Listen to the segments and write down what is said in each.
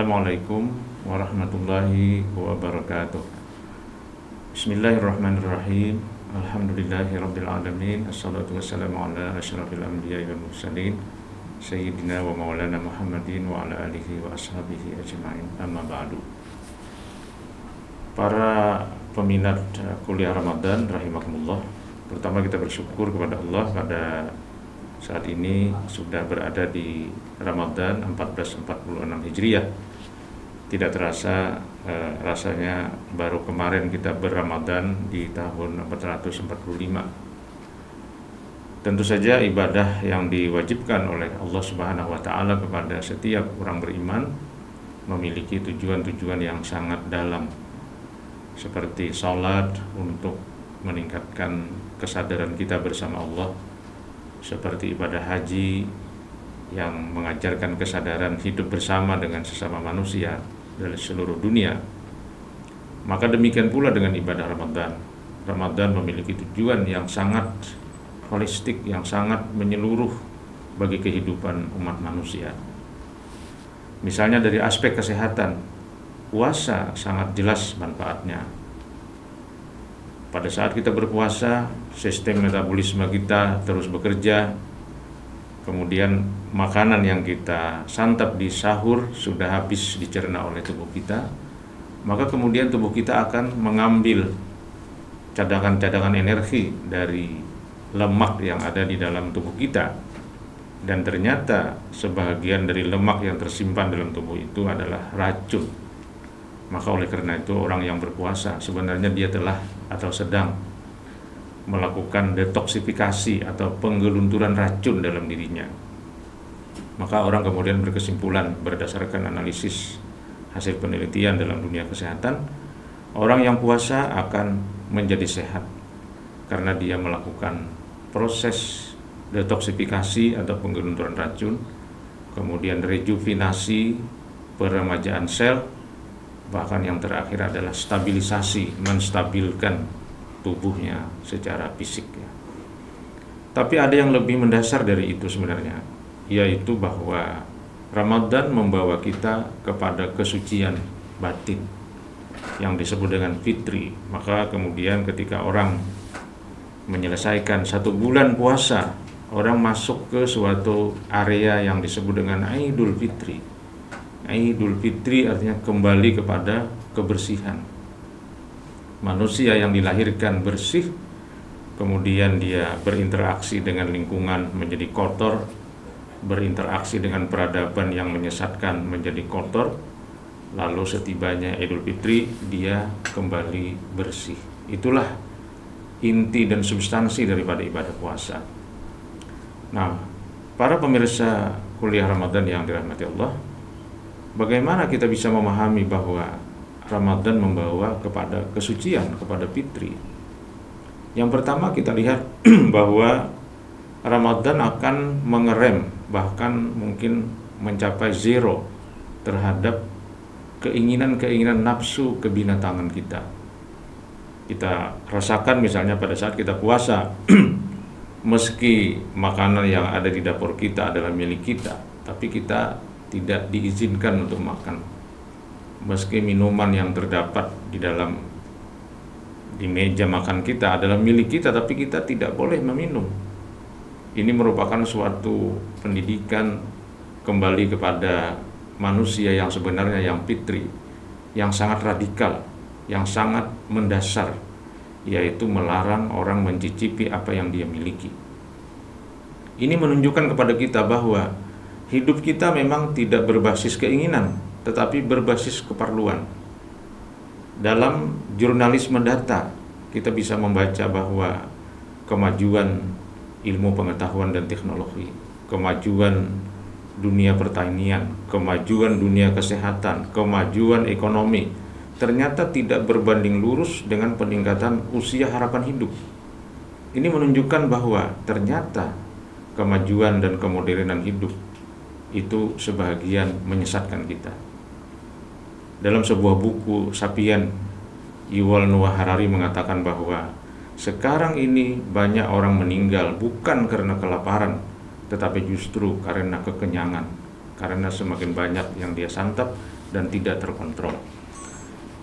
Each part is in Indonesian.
Assalamualaikum warahmatullahi wabarakatuh. Bismillahirrahmanirrahim. Alhamdulillahirabbil alamin. Assalatu wassalamu ala asyrafil anbiya'i wal mursalin sayyidina wa maulana Muhammadin wa ala alihi wa ashabihi ajma'in. Amma ba'du. Para peminat kuliah Ramadan rahimakumullah, pertama kita bersyukur kepada Allah pada saat ini sudah berada di Ramadan 1446 Hijriah. Tidak terasa rasanya baru kemarin kita berRamadan di tahun 445. Tentu saja ibadah yang diwajibkan oleh Allah Subhanahu wa taala kepada setiap orang beriman memiliki tujuan-tujuan yang sangat dalam, seperti salat untuk meningkatkan kesadaran kita bersama Allah, seperti ibadah haji yang mengajarkan kesadaran hidup bersama dengan sesama manusia dari seluruh dunia. Maka demikian pula dengan ibadah Ramadan. Ramadan memiliki tujuan yang sangat holistik, yang sangat menyeluruh bagi kehidupan umat manusia. Misalnya dari aspek kesehatan, puasa sangat jelas manfaatnya. Pada saat kita berpuasa, sistem metabolisme kita terus bekerja. Kemudian makanan yang kita santap di sahur sudah habis dicerna oleh tubuh kita. Maka kemudian tubuh kita akan mengambil cadangan-cadangan energi dari lemak yang ada di dalam tubuh kita. Dan ternyata sebagian dari lemak yang tersimpan dalam tubuh itu adalah racun. Maka oleh karena itu orang yang berpuasa sebenarnya dia telah atau sedang melakukan detoksifikasi atau penggelunturan racun dalam dirinya. Maka orang kemudian berkesimpulan berdasarkan analisis hasil penelitian dalam dunia kesehatan, orang yang puasa akan menjadi sehat karena dia melakukan proses detoksifikasi atau penggelunturan racun, kemudian rejuvenasi, peremajaan sel, bahkan yang terakhir adalah stabilisasi, menstabilkan tubuhnya secara fisik ya. Tapi ada yang lebih mendasar dari itu sebenarnya, yaitu bahwa Ramadan membawa kita kepada kesucian batin yang disebut dengan fitri. Maka kemudian ketika orang menyelesaikan 1 bulan puasa, orang masuk ke suatu area yang disebut dengan Idul Fitri. Idul Fitri artinya kembali kepada kebersihan. Manusia yang dilahirkan bersih, kemudian dia berinteraksi dengan lingkungan menjadi kotor, berinteraksi dengan peradaban yang menyesatkan menjadi kotor, lalu setibanya Idul Fitri dia kembali bersih. Itulah inti dan substansi daripada ibadah puasa. Nah, para pemirsa kuliah Ramadan yang dirahmati Allah, bagaimana kita bisa memahami bahwa Ramadan membawa kepada kesucian, kepada fitri? Yang pertama kita lihat bahwa Ramadan akan mengerem, bahkan mungkin mencapai zero terhadap keinginan-keinginan nafsu kebinatangan kita. Kita rasakan misalnya pada saat kita puasa, meski makanan yang ada di dapur kita adalah milik kita, tapi kita tidak diizinkan untuk makan. Meski minuman yang terdapat di meja makan kita adalah milik kita, tapi kita tidak boleh meminum. Ini merupakan suatu pendidikan kembali kepada manusia yang sebenarnya yang fitri, yang sangat radikal, yang sangat mendasar, yaitu melarang orang mencicipi apa yang dia miliki. Ini menunjukkan kepada kita bahwa hidup kita memang tidak berbasis keinginan, tetapi berbasis keperluan. Dalam jurnalisme data, kita bisa membaca bahwa kemajuan ilmu pengetahuan dan teknologi, kemajuan dunia pertanian, kemajuan dunia kesehatan, kemajuan ekonomi, ternyata tidak berbanding lurus dengan peningkatan usia harapan hidup. Ini menunjukkan bahwa ternyata kemajuan dan kemodernan hidup itu sebagian menyesatkan kita. Dalam sebuah buku Sapien, Yuval Noah Harari mengatakan bahwa sekarang ini banyak orang meninggal bukan karena kelaparan, tetapi justru karena kekenyangan. Karena semakin banyak yang dia santap, dan tidak terkontrol.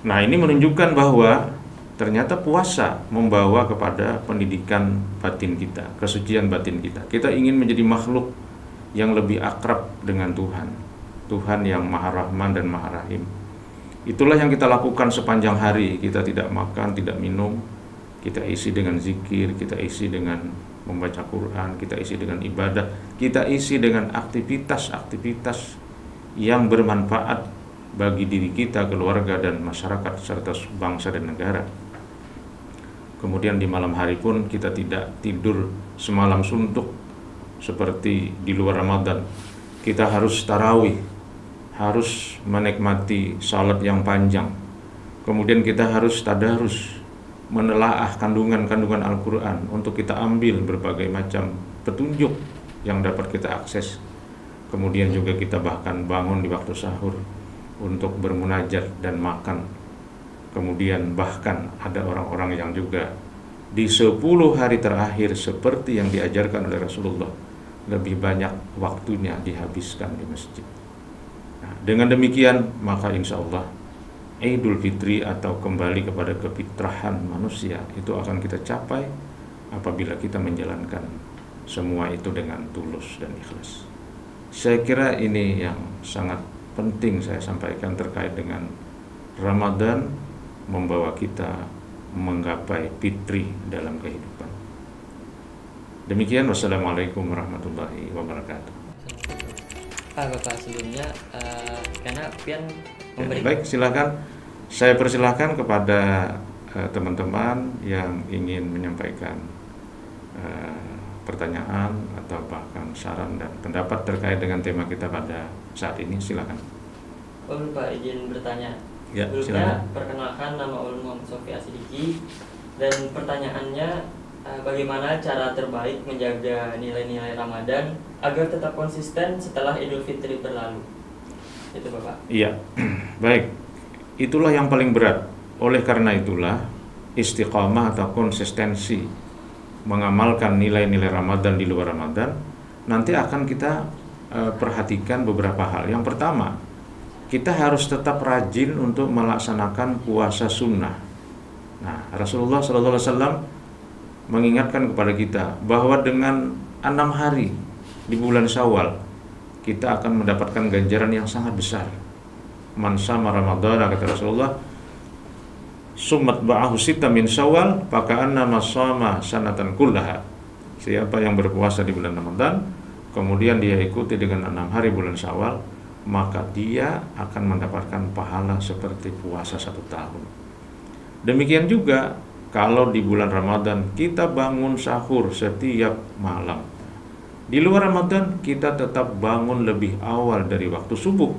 Nah, ini menunjukkan bahwa ternyata puasa membawa kepada pendidikan batin kita, kesucian batin kita. Kita ingin menjadi makhluk yang lebih akrab dengan Tuhan, Tuhan yang Maha Rahman dan Maha Rahim. Itulah yang kita lakukan sepanjang hari. Kita tidak makan, tidak minum, kita isi dengan zikir, kita isi dengan membaca Quran, kita isi dengan ibadah, kita isi dengan aktivitas-aktivitas yang bermanfaat bagi diri kita, keluarga, dan masyarakat, serta bangsa dan negara. Kemudian di malam hari pun kita tidak tidur semalam suntuk seperti di luar Ramadan. Kita harus tarawih, harus menikmati salat yang panjang. Kemudian kita harus tadarus, menelaah kandungan-kandungan Al-Quran untuk kita ambil berbagai macam petunjuk yang dapat kita akses. Kemudian juga kita bahkan bangun di waktu sahur untuk bermunajat dan makan. Kemudian bahkan ada orang-orang yang juga di 10 hari terakhir seperti yang diajarkan oleh Rasulullah, lebih banyak waktunya dihabiskan di masjid. Nah, dengan demikian maka insya Allah Idul Fitri atau kembali kepada kefitrahan manusia itu akan kita capai apabila kita menjalankan semua itu dengan tulus dan ikhlas. Saya kira ini yang sangat penting saya sampaikan terkait dengan Ramadan membawa kita menggapai fitri dalam kehidupan. Demikian, wassalamualaikum warahmatullahi wabarakatuh. Bapak sebelumnya karena Pian memberi. Baik, silakan. Saya persilahkan kepada teman-teman yang ingin menyampaikan pertanyaan atau bahkan saran dan pendapat terkait dengan tema kita pada saat ini. Silakan. Pak izin bertanya. Ya, sebelumnya silakan. perkenalkan, nama ulun Muhammad Sofi Asidiki, dan pertanyaannya bagaimana cara terbaik menjaga nilai-nilai Ramadan agar tetap konsisten setelah Idul Fitri berlalu? Itu Bapak. Iya. Baik. Itulah yang paling berat. Oleh karena itulah istiqamah atau konsistensi mengamalkan nilai-nilai Ramadan di luar Ramadan nanti akan kita perhatikan beberapa hal. Yang pertama, kita harus tetap rajin untuk melaksanakan puasa sunnah. Nah, Rasulullah SAW mengingatkan kepada kita bahwa dengan 6 hari di bulan Syawal kita akan mendapatkan ganjaran yang sangat besar. Man sama Ramadan, kata Rasulullah, summat ba'ahu sita min Syawal faka'anna masama sanatan kullaha. Siapa yang berpuasa di bulan Ramadan kemudian dia ikuti dengan 6 hari bulan Syawal, maka dia akan mendapatkan pahala seperti puasa 1 tahun. Demikian juga kalau di bulan Ramadan kita bangun sahur setiap malam. Di luar Ramadan kita tetap bangun lebih awal dari waktu subuh.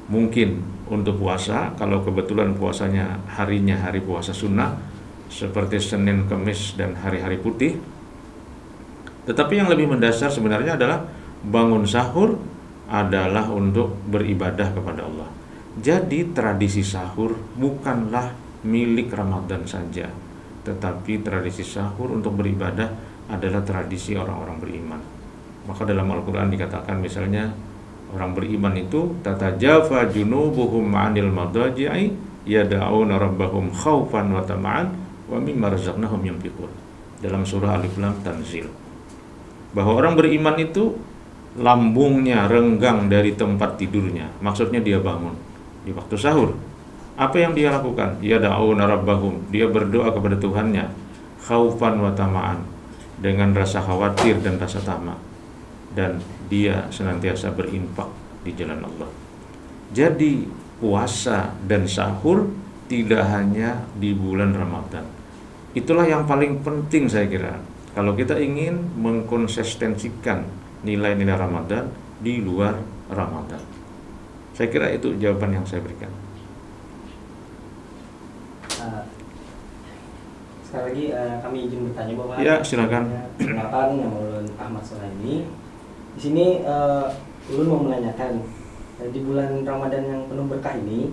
Mungkin untuk puasa, kalau kebetulan puasanya harinya hari puasa sunnah seperti Senin, Kamis, dan hari-hari putih. Tetapi yang lebih mendasar sebenarnya adalah bangun sahur adalah untuk beribadah kepada Allah. Jadi tradisi sahur bukanlah milik Ramadan saja, tetapi tradisi sahur untuk beribadah adalah tradisi orang-orang beriman. Maka dalam Al-Quran dikatakan misalnya orang beriman itu tatajafa junubuhum 'anil madaji'i yad'una rabbahum khaufan wa tama'an wa mimma razaqnahum yunfiqun. Dalam surah Alif Lam Tanzil, bahwa orang beriman itu lambungnya renggang dari tempat tidurnya. Maksudnya dia bangun di waktu sahur. Apa yang dia lakukan? Yad'una rabbahum, dia berdoa kepada Tuhannya, khaufan wa tama'an, dengan rasa khawatir dan rasa tamak, dan dia senantiasa berinfak di jalan Allah. Jadi puasa dan sahur tidak hanya di bulan Ramadan. Itulah yang paling penting saya kira. Kalau kita ingin mengkonsistensikan nilai-nilai Ramadan di luar Ramadan. Saya kira itu jawaban yang saya berikan. Sekali lagi kami izin bertanya Bapak. Ya, silakan. Silakan, nama ulun Ahmad Solaimi. Di sini ulun mau menanyakan di bulan Ramadan yang penuh berkah ini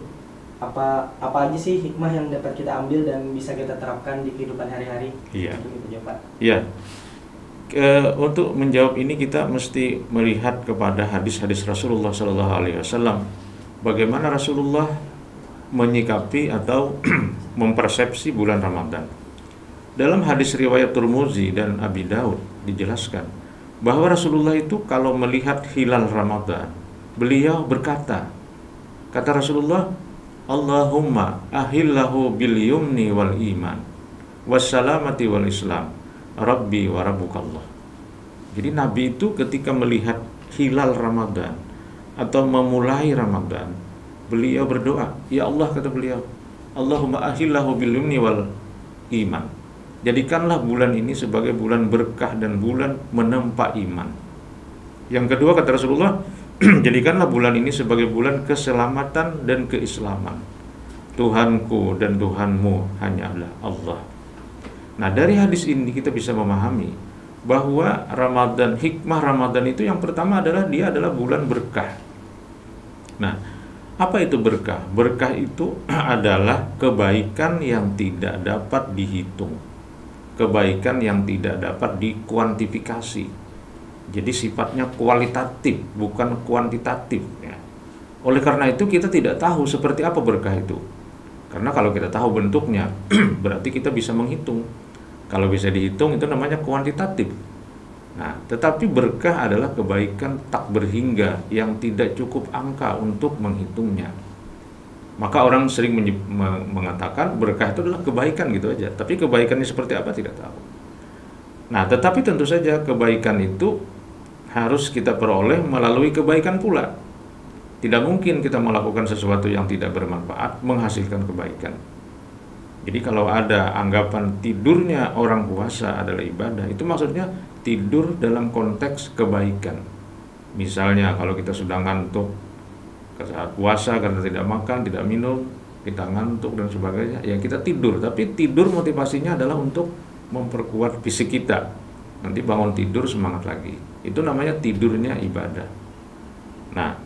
apa aja sih hikmah yang dapat kita ambil dan bisa kita terapkan di kehidupan hari-hari? Iya. Gitu, Pak. Iya. Untuk menjawab ini kita mesti melihat kepada hadis-hadis Rasulullah SAW bagaimana Rasulullah menyikapi atau mempersepsi bulan Ramadan. Dalam hadis riwayat Tirmidzi dan Abi Daud dijelaskan bahwa Rasulullah itu kalau melihat hilal Ramadan, beliau berkata, kata Rasulullah, Allahumma ahillahu bil yumni wal iman wassalamati wal islam rabbi wa rabbukallah. Jadi Nabi itu ketika melihat hilal Ramadan atau memulai Ramadan, beliau berdoa, ya Allah, kata beliau, Allahumma ahillahu bil yumni wal iman. Jadikanlah bulan ini sebagai bulan berkah dan bulan menempa iman. Yang kedua, kata Rasulullah, jadikanlah bulan ini sebagai bulan keselamatan dan keislaman. Tuhanku dan Tuhanmu hanyalah Allah. Nah, dari hadis ini kita bisa memahami bahwa Ramadan, hikmah Ramadan itu yang pertama adalah dia adalah bulan berkah. Nah, apa itu berkah? Berkah itu adalah kebaikan yang tidak dapat dihitung, kebaikan yang tidak dapat dikuantifikasi. Jadi sifatnya kualitatif, bukan kuantitatif ya. Oleh karena itu kita tidak tahu seperti apa berkah itu. Karena kalau kita tahu bentuknya, berarti kita bisa menghitung. Kalau bisa dihitung itu namanya kuantitatif. Nah, tetapi berkah adalah kebaikan tak berhingga yang tidak cukup angka untuk menghitungnya. Maka orang sering mengatakan berkah itu adalah kebaikan gitu aja. Tapi kebaikannya seperti apa tidak tahu. Nah, tetapi tentu saja kebaikan itu harus kita peroleh melalui kebaikan pula. Tidak mungkin kita melakukan sesuatu yang tidak bermanfaat menghasilkan kebaikan. Jadi kalau ada anggapan tidurnya orang puasa adalah ibadah, itu maksudnya tidur dalam konteks kebaikan. Misalnya kalau kita sudah ngantuk saat puasa karena tidak makan, tidak minum, kita ngantuk dan sebagainya, ya kita tidur. Tapi tidur motivasinya adalah untuk memperkuat fisik kita. Nanti bangun tidur semangat lagi. Itu namanya tidurnya ibadah. Nah,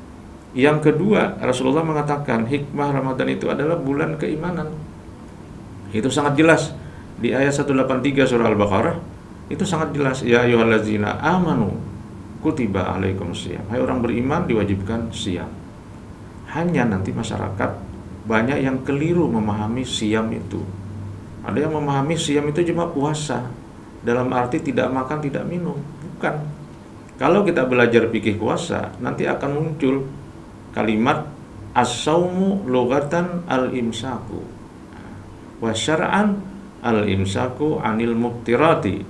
yang kedua, Rasulullah mengatakan hikmah Ramadan itu adalah bulan keimanan. Itu sangat jelas di ayat 183 surah Al-Baqarah. Itu sangat jelas, ya ayyuhallazina amanu kutiba alaikumusiyam. Hai orang beriman, diwajibkan siam. Hanya nanti masyarakat banyak yang keliru memahami siam itu. Ada yang memahami siam itu cuma puasa, dalam arti tidak makan, tidak minum. Bukan. Kalau kita belajar fikih puasa, nanti akan muncul kalimat as-saumu lughatan al-imsaku wa syar'an al-imsaku anil muftirati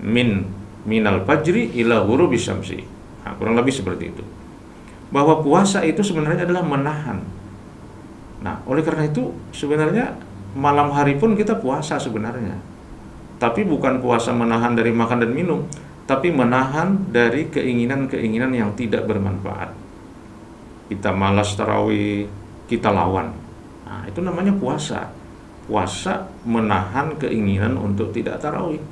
minal fajri ila ghurubi syamsi. Nah, kurang lebih seperti itu. Bahwa puasa itu sebenarnya adalah menahan. Nah, oleh karena itu sebenarnya malam hari pun kita puasa sebenarnya. Tapi bukan puasa menahan dari makan dan minum, tapi menahan dari keinginan-keinginan yang tidak bermanfaat. Kita malas tarawih, kita lawan. Nah, itu namanya puasa. Puasa menahan keinginan untuk tidak tarawih.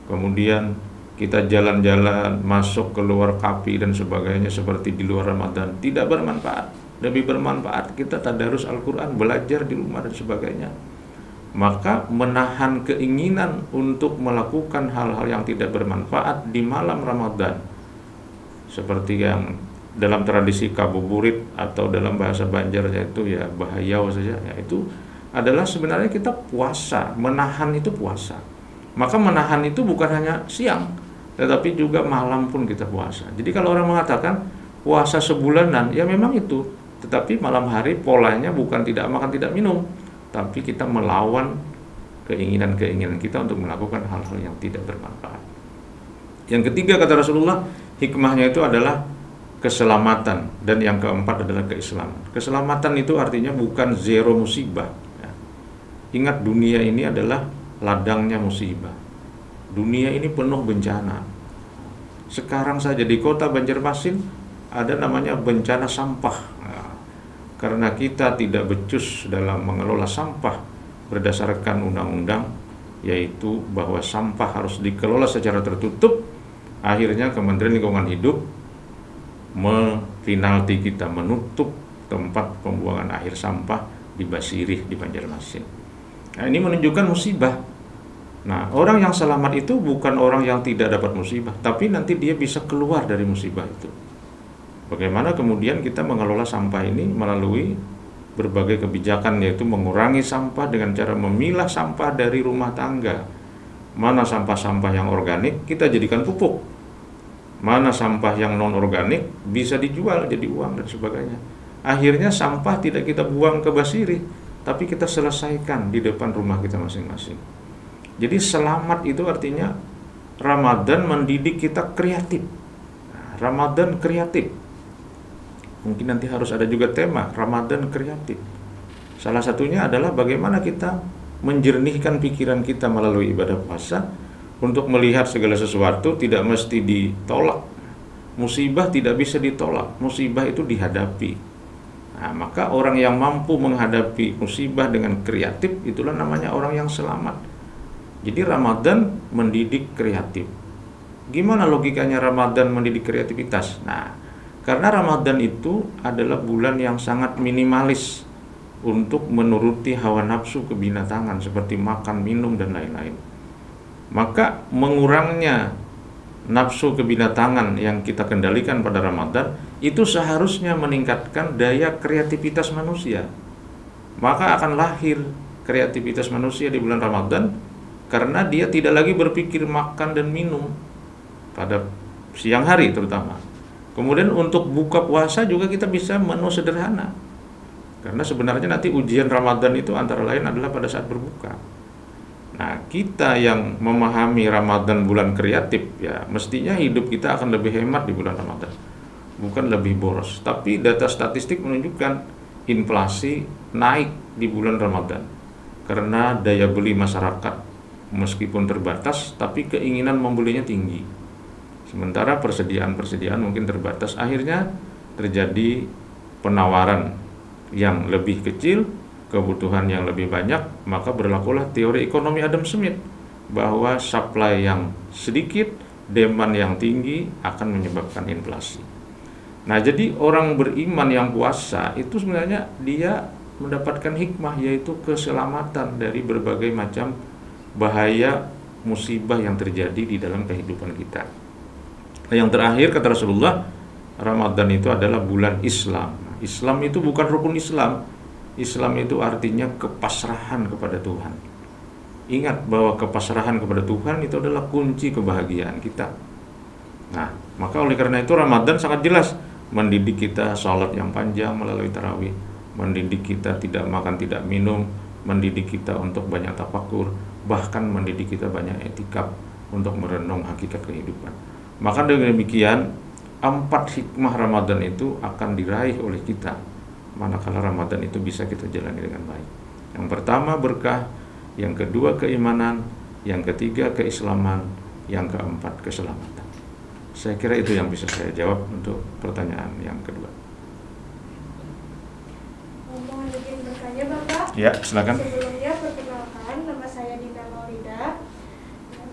Kemudian kita jalan-jalan, masuk keluar kapi dan sebagainya seperti di luar Ramadan, tidak bermanfaat. Lebih bermanfaat kita tadarus Al-Quran, belajar di rumah dan sebagainya. Maka menahan keinginan untuk melakukan hal-hal yang tidak bermanfaat di malam Ramadan, seperti yang dalam tradisi kabuburit atau dalam bahasa Banjar yaitu ya bahayau saja, yaitu adalah sebenarnya kita puasa. Menahan itu puasa. Maka menahan itu bukan hanya siang, tetapi juga malam pun kita puasa. Jadi kalau orang mengatakan puasa sebulanan, ya memang itu. Tetapi malam hari polanya bukan tidak makan, tidak minum, tapi kita melawan keinginan-keinginan kita untuk melakukan hal-hal yang tidak bermanfaat. Yang ketiga, kata Rasulullah, hikmahnya itu adalah keselamatan, dan yang keempat adalah keislaman. Keselamatan itu artinya bukan zero musibah. Ingat, dunia ini adalah ladangnya musibah. Dunia ini penuh bencana. Sekarang saja di kota Banjarmasin ada namanya bencana sampah. Nah, karena kita tidak becus dalam mengelola sampah berdasarkan undang-undang, yaitu bahwa sampah harus dikelola secara tertutup, akhirnya Kementerian Lingkungan Hidup mempenalti kita, menutup tempat pembuangan akhir sampah di Basirih di Banjarmasin. Nah, ini menunjukkan musibah. Nah, orang yang selamat itu bukan orang yang tidak dapat musibah, tapi nanti dia bisa keluar dari musibah itu. Bagaimana kemudian kita mengelola sampah ini melalui berbagai kebijakan, yaitu mengurangi sampah dengan cara memilah sampah dari rumah tangga. Mana sampah-sampah yang organik kita jadikan pupuk, mana sampah yang non-organik bisa dijual jadi uang dan sebagainya. Akhirnya sampah tidak kita buang ke basiri, tapi kita selesaikan di depan rumah kita masing-masing. Jadi selamat itu artinya Ramadan mendidik kita kreatif. Ramadan kreatif. Mungkin nanti harus ada juga tema Ramadan kreatif. Salah satunya adalah bagaimana kita menjernihkan pikiran kita melalui ibadah puasa untuk melihat segala sesuatu tidak mesti ditolak. Musibah tidak bisa ditolak, musibah itu dihadapi. Nah, maka orang yang mampu menghadapi musibah dengan kreatif, itulah namanya orang yang selamat. Jadi Ramadan mendidik kreatif. Gimana logikanya Ramadan mendidik kreativitas? Nah, karena Ramadan itu adalah bulan yang sangat minimalis untuk menuruti hawa nafsu kebinatangan seperti makan, minum, dan lain-lain. Maka mengurangnya nafsu kebinatangan yang kita kendalikan pada Ramadan itu seharusnya meningkatkan daya kreativitas manusia. Maka akan lahir kreativitas manusia di bulan Ramadan karena dia tidak lagi berpikir makan dan minum pada siang hari terutama. Kemudian untuk buka puasa juga kita bisa menu sederhana. Karena sebenarnya nanti ujian Ramadan itu antara lain adalah pada saat berbuka. Nah, kita yang memahami Ramadan bulan kreatif, ya mestinya hidup kita akan lebih hemat di bulan Ramadan, bukan lebih boros. Tapi data statistik menunjukkan inflasi naik di bulan Ramadan karena daya beli masyarakat meskipun terbatas, tapi keinginan membelinya tinggi. Sementara persediaan mungkin terbatas, akhirnya terjadi penawaran yang lebih kecil, kebutuhan yang lebih banyak, maka berlakulah teori ekonomi Adam Smith bahwa supply yang sedikit, demand yang tinggi akan menyebabkan inflasi. Nah, jadi orang beriman yang puasa itu sebenarnya dia mendapatkan hikmah, yaitu keselamatan dari berbagai macam bahaya musibah yang terjadi di dalam kehidupan kita. Nah, yang terakhir kata Rasulullah, Ramadan itu adalah bulan Islam. Islam itu bukan rukun Islam. Islam itu artinya kepasrahan kepada Tuhan. Ingat bahwa kepasrahan kepada Tuhan itu adalah kunci kebahagiaan kita. Nah, maka oleh karena itu Ramadan sangat jelas mendidik kita salat yang panjang melalui tarawih, mendidik kita tidak makan tidak minum, mendidik kita untuk banyak tafakur, bahkan mendidik kita banyak etikaf untuk merenung hakikat kehidupan. Maka dengan demikian 4 hikmah Ramadan itu akan diraih oleh kita manakala Ramadan itu bisa kita jalani dengan baik. Yang pertama berkah, yang kedua keimanan, yang ketiga keislaman, yang keempat keselamatan. Saya kira itu yang bisa saya jawab untuk pertanyaan yang kedua. Mohon izin bertanya Bapak. Ya, silakan. Sebelumnya perkenalkan, nama saya Dina Maulida.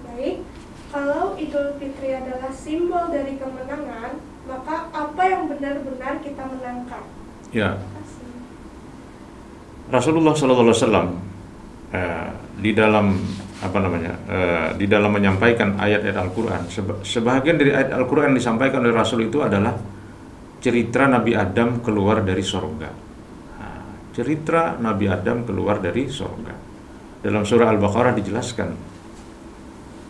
Baik, kalau Idul Fitri adalah simbol dari kemenangan, maka apa yang benar-benar kita menangkan? Ya. Rasulullah SAW di dalam di dalam menyampaikan ayat-ayat Al-Quran, sebahagian dari ayat Al-Quran disampaikan oleh Rasul itu adalah cerita Nabi Adam keluar dari sorga. Cerita Nabi Adam keluar dari sorga. Dalam surah Al-Baqarah dijelaskan,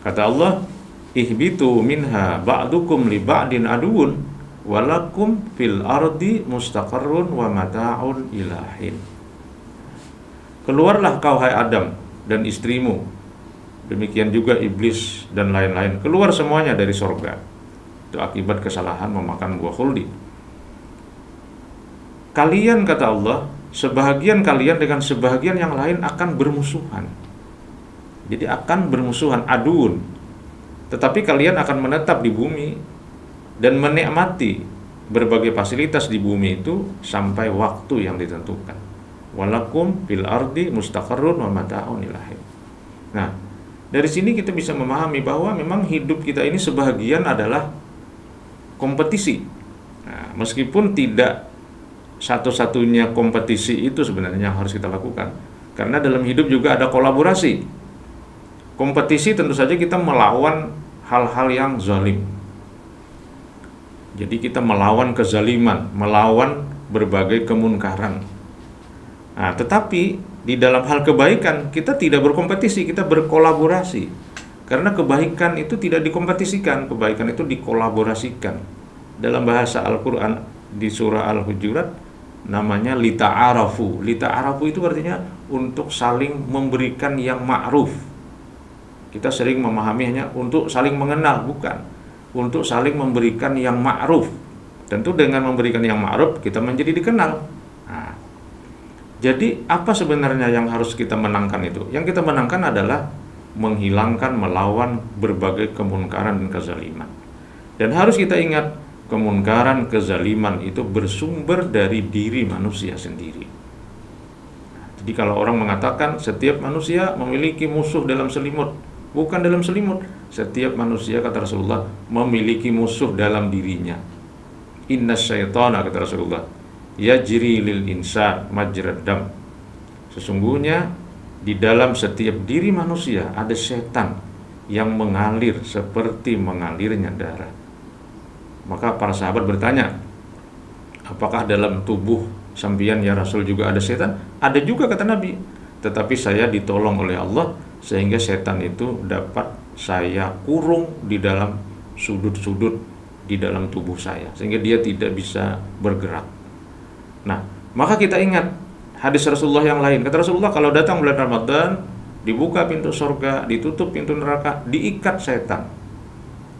kata Allah, ihbitu minha ba'dukum li ba'din aduun walakum fil ardi mustaqarrun wa mata'un ilahin. Keluarlah kau hai Adam dan istrimu, demikian juga iblis dan lain-lain, keluar semuanya dari sorga. Itu akibat kesalahan memakan buah khuldi. Kalian, kata Allah, sebahagian kalian dengan sebahagian yang lain akan bermusuhan. Jadi akan bermusuhan, adun. Tetapi kalian akan menetap di bumi dan menikmati berbagai fasilitas di bumi itu sampai waktu yang ditentukan. Walakum fil ardi mustaqarrun wa mata'un ilahin. Nah, dari sini kita bisa memahami bahwa memang hidup kita ini sebahagian adalah kompetisi. Nah, meskipun tidak satu-satunya kompetisi itu sebenarnya yang harus kita lakukan, karena dalam hidup juga ada kolaborasi. Kompetisi tentu saja kita melawan hal-hal yang zalim. Jadi kita melawan kezaliman, melawan berbagai kemunkaran. Nah, tetapi di dalam hal kebaikan kita tidak berkompetisi, kita berkolaborasi. Karena kebaikan itu tidak dikompetisikan, kebaikan itu dikolaborasikan. Dalam bahasa Al-Qur'an di surah Al-Hujurat namanya lita'arafu. Lita'arafu itu artinya untuk saling memberikan yang ma'ruf. Kita sering memahami hanya untuk saling mengenal, bukan. Untuk saling memberikan yang ma'ruf. Tentu dengan memberikan yang ma'ruf kita menjadi dikenal. Nah, jadi apa sebenarnya yang harus kita menangkan itu? Yang kita menangkan adalah menghilangkan, melawan berbagai kemunkaran dan kezaliman. Dan harus kita ingat, kemunkaran, kezaliman itu bersumber dari diri manusia sendiri. Jadi kalau orang mengatakan setiap manusia memiliki musuh dalam selimut, bukan dalam selimut. Setiap manusia, kata Rasulullah, memiliki musuh dalam dirinya. Inna syaitana, kata Rasulullah, yajri lil insan majrad dam. Sesungguhnya di dalam setiap diri manusia ada setan yang mengalir seperti mengalirnya darah. Maka para sahabat bertanya, apakah dalam tubuh sampeyan ya Rasul juga ada setan? Ada juga, kata Nabi. Tetapi saya ditolong oleh Allah sehingga setan itu dapat saya kurung di dalam sudut-sudut di dalam tubuh saya, sehingga dia tidak bisa bergerak. Nah, maka kita ingat hadis Rasulullah yang lain. Kata Rasulullah, kalau datang bulan Ramadan, dibuka pintu surga, ditutup pintu neraka, diikat setan.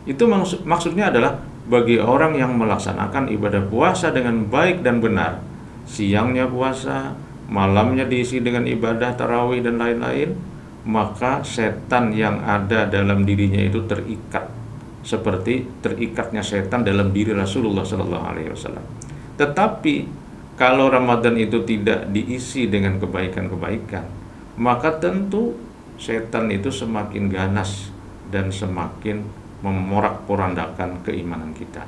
Itu maksudnya adalah bagi orang yang melaksanakan ibadah puasa dengan baik dan benar, siangnya puasa, malamnya diisi dengan ibadah tarawih dan lain-lain, maka setan yang ada dalam dirinya itu terikat, seperti terikatnya setan dalam diri Rasulullah SAW. Tetapi kalau Ramadan itu tidak diisi dengan kebaikan-kebaikan, maka tentu setan itu semakin ganas dan semakin memorak-porandakan keimanan kita.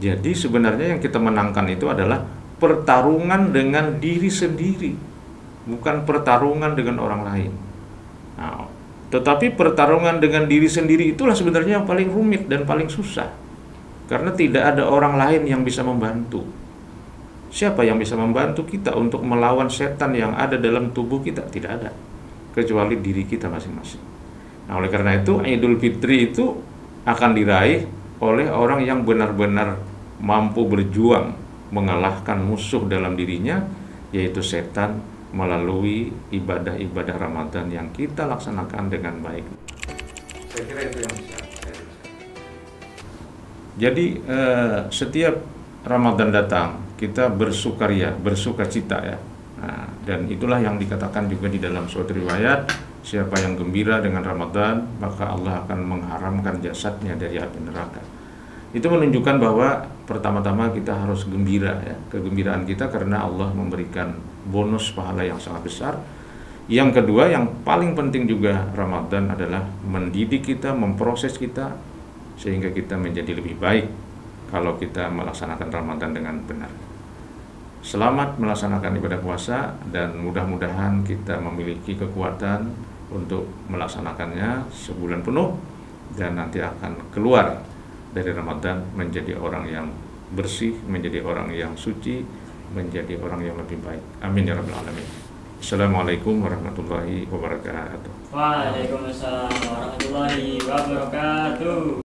Jadi sebenarnya yang kita menangkan itu adalah pertarungan dengan diri sendiri, bukan pertarungan dengan orang lain. Nah, tetapi pertarungan dengan diri sendiri itulah sebenarnya yang paling rumit dan paling susah, karena tidak ada orang lain yang bisa membantu. Siapa yang bisa membantu kita untuk melawan setan yang ada dalam tubuh kita? Tidak ada, kecuali diri kita masing-masing. Nah, oleh karena itu Idul Fitri itu akan diraih oleh orang yang benar-benar mampu berjuang mengalahkan musuh dalam dirinya, yaitu setan, melalui ibadah-ibadah Ramadan yang kita laksanakan dengan baik. Saya kira itu yang bisa saya jelaskan. Jadi setiap Ramadan datang kita bersukaria, bersukacita ya. Nah, dan itulah yang dikatakan juga di dalam suatu riwayat, siapa yang gembira dengan Ramadan, maka Allah akan mengharamkan jasadnya dari api neraka. Itu menunjukkan bahwa pertama-tama kita harus gembira ya. Kegembiraan kita karena Allah memberikan bonus pahala yang sangat besar. Yang kedua, yang paling penting juga Ramadan adalah mendidik kita, memproses kita sehingga kita menjadi lebih baik kalau kita melaksanakan Ramadan dengan benar. Selamat melaksanakan ibadah puasa dan mudah-mudahan kita memiliki kekuatan untuk melaksanakannya sebulan penuh dan nanti akan keluar dari Ramadan menjadi orang yang bersih, menjadi orang yang suci, menjadi orang yang lebih baik. Amin ya rabbal alamin. Assalamualaikum warahmatullahi wabarakatuh. Waalaikumsalam warahmatullahi wabarakatuh.